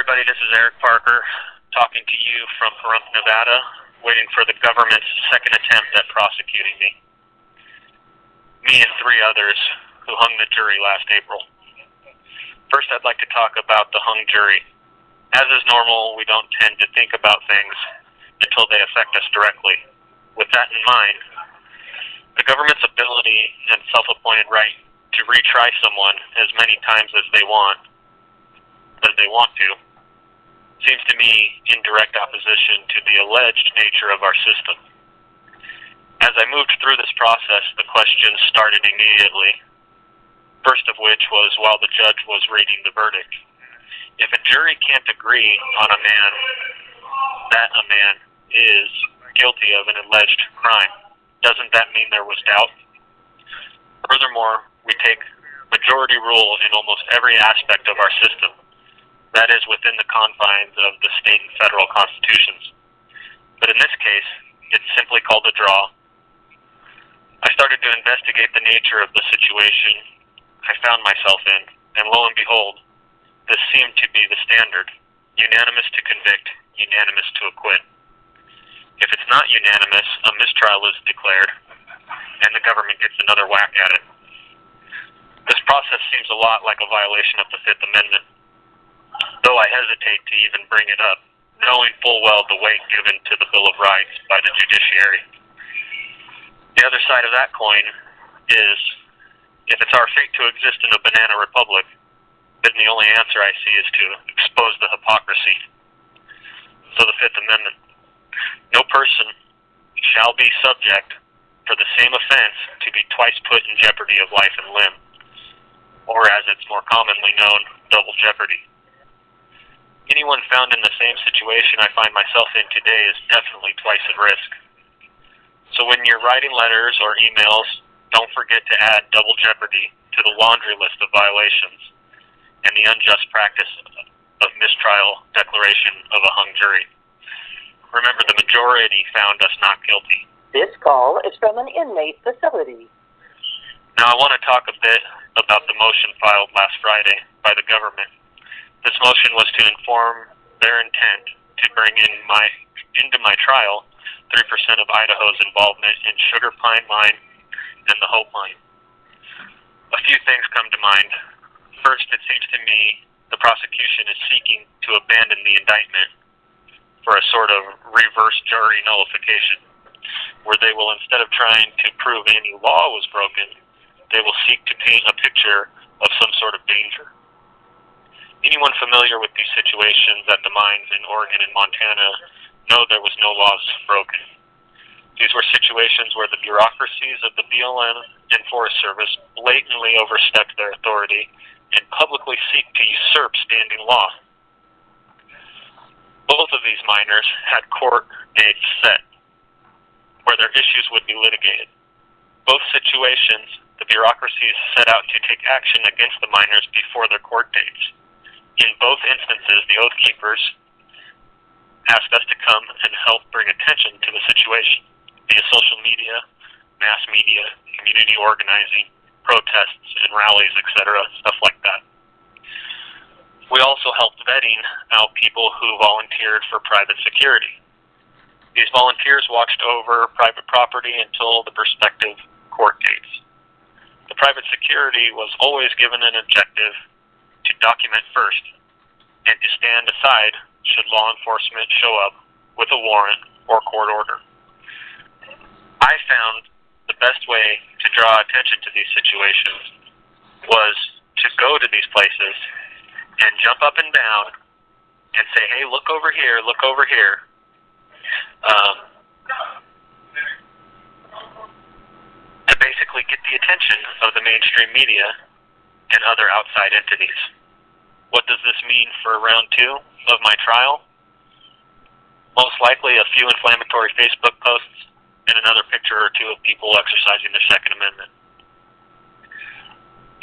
everybody. This is Eric Parker talking to you from Pahrump, Nevada, waiting for the government's second attempt at prosecuting me. Me and three others who hung the jury last April. First, I'd like to talk about the hung jury. As is normal, we don't tend to think about things until they affect us directly. With that in mind, the government's ability and self-appointed right to retry someone as many times as they want to, seems to me in direct opposition to the alleged nature of our system. As I moved through this process, the questions started immediately, first of which was while the judge was reading the verdict. If a jury can't agree on a man that a man is guilty of an alleged crime, doesn't that mean there was doubt? Furthermore, we take majority rule in almost every aspect of our system. That is within the confines of the state and federal constitutions. But in this case, it's simply called a draw. I started to investigate the nature of the situation I found myself in, and lo and behold, this seemed to be the standard. Unanimous to convict, unanimous to acquit. If it's not unanimous, a mistrial is declared, and the government gets another whack at it. This process seems a lot like a violation of the Fifth Amendment, though I hesitate to even bring it up, knowing full well the weight given to the Bill of Rights by the judiciary. The other side of that coin is, if it's our fate to exist in a banana republic, then the only answer I see is to expose the hypocrisy. So the Fifth Amendment. No person shall be subject for the same offense to be twice put in jeopardy of life and limb, or as it's more commonly known, double jeopardy. Anyone found in the same situation I find myself in today is definitely twice at risk. So when you're writing letters or emails, don't forget to add double jeopardy to the laundry list of violations and the unjust practice of mistrial declaration of a hung jury. Remember, the majority found us not guilty. This call is from an inmate facility. Now I want to talk a bit about the motion filed last Friday by the government. This motion was to inform their intent to bring into my trial 3% of Idaho's involvement in Sugar Pine Mine and the Hope Mine. A few things come to mind. First, it seems to me the prosecution is seeking to abandon the indictment for a sort of reverse jury nullification, where they will, instead of trying to prove any law was broken, they will seek to paint a picture of some sort of danger. Anyone familiar with these situations at the mines in Oregon and Montana know there was no laws broken. These were situations where the bureaucracies of the BLM and Forest Service blatantly overstepped their authority and publicly seek to usurp standing law. Both of these miners had court dates set where their issues would be litigated. Both situations, the bureaucracies set out to take action against the miners before their court dates. In both instances, the Oath Keepers asked us to come and help bring attention to the situation via social media, mass media, community organizing, protests and rallies, etc., stuff like that. We also helped vetting out people who volunteered for private security. These volunteers watched over private property until the prospective court dates. The private security was always given an objective to document first, and to stand aside should law enforcement show up with a warrant or court order. I found the best way to draw attention to these situations was to go to these places and jump up and down and say, hey, look over here, look over here. To basically get the attention of the mainstream media and other outside entities. What does this mean for round 2 of my trial? Most likely a few inflammatory Facebook posts and another picture or two of people exercising their Second Amendment.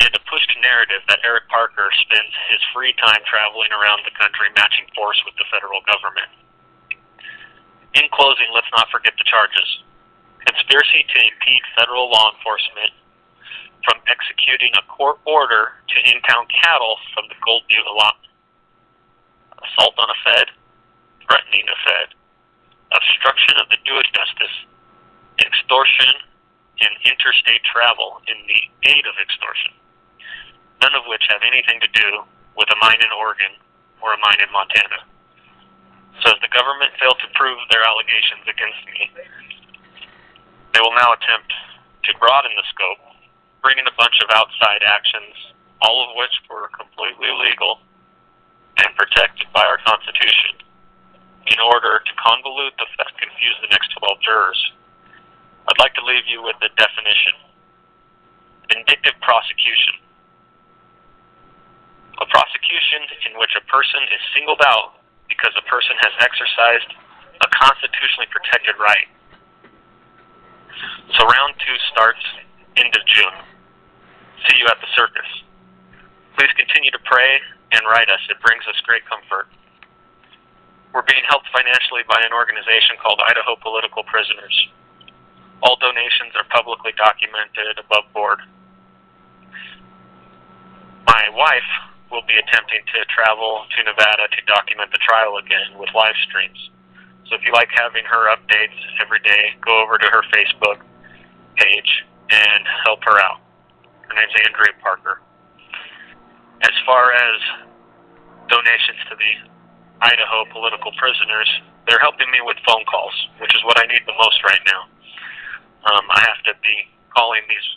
And a pushed narrative that Eric Parker spends his free time traveling around the country matching force with the federal government. In closing, let's not forget the charges. Conspiracy to impede federal law enforcement from executing a court order to impound cattle from the Gold Butte allotment. assault on a Fed, threatening a Fed, obstruction of the due justice, extortion, and interstate travel in the aid of extortion, none of which have anything to do with a mine in Oregon or a mine in Montana. So as the government failed to prove their allegations against me, they will now attempt to broaden the scope, bring in a bunch of outside actions, all of which were completely legal and protected by our Constitution, in order to convolute the facts, confuse the next 12 jurors. I'd like to leave you with the definition. Vindictive prosecution. A prosecution in which a person is singled out because a person has exercised a constitutionally protected right. So round 2 starts end of June. See you at the circus. Please continue to pray and write us. It brings us great comfort. We're being helped financially by an organization called Idaho Political Prisoners. All donations are publicly documented above board. My wife will be attempting to travel to Nevada to document the trial again with live streams. So if you like having her updates every day, go over to her Facebook page and help her out. Her name's Andrea Parker. As far as donations to the Idaho political prisoners, they're helping me with phone calls, which is what I need the most right now. I have to be calling these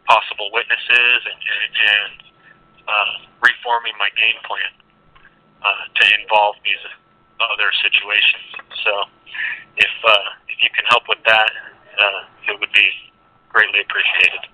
possible witnesses and reforming my game plan to involve these other situations. So if you can help with that, it would be greatly appreciated.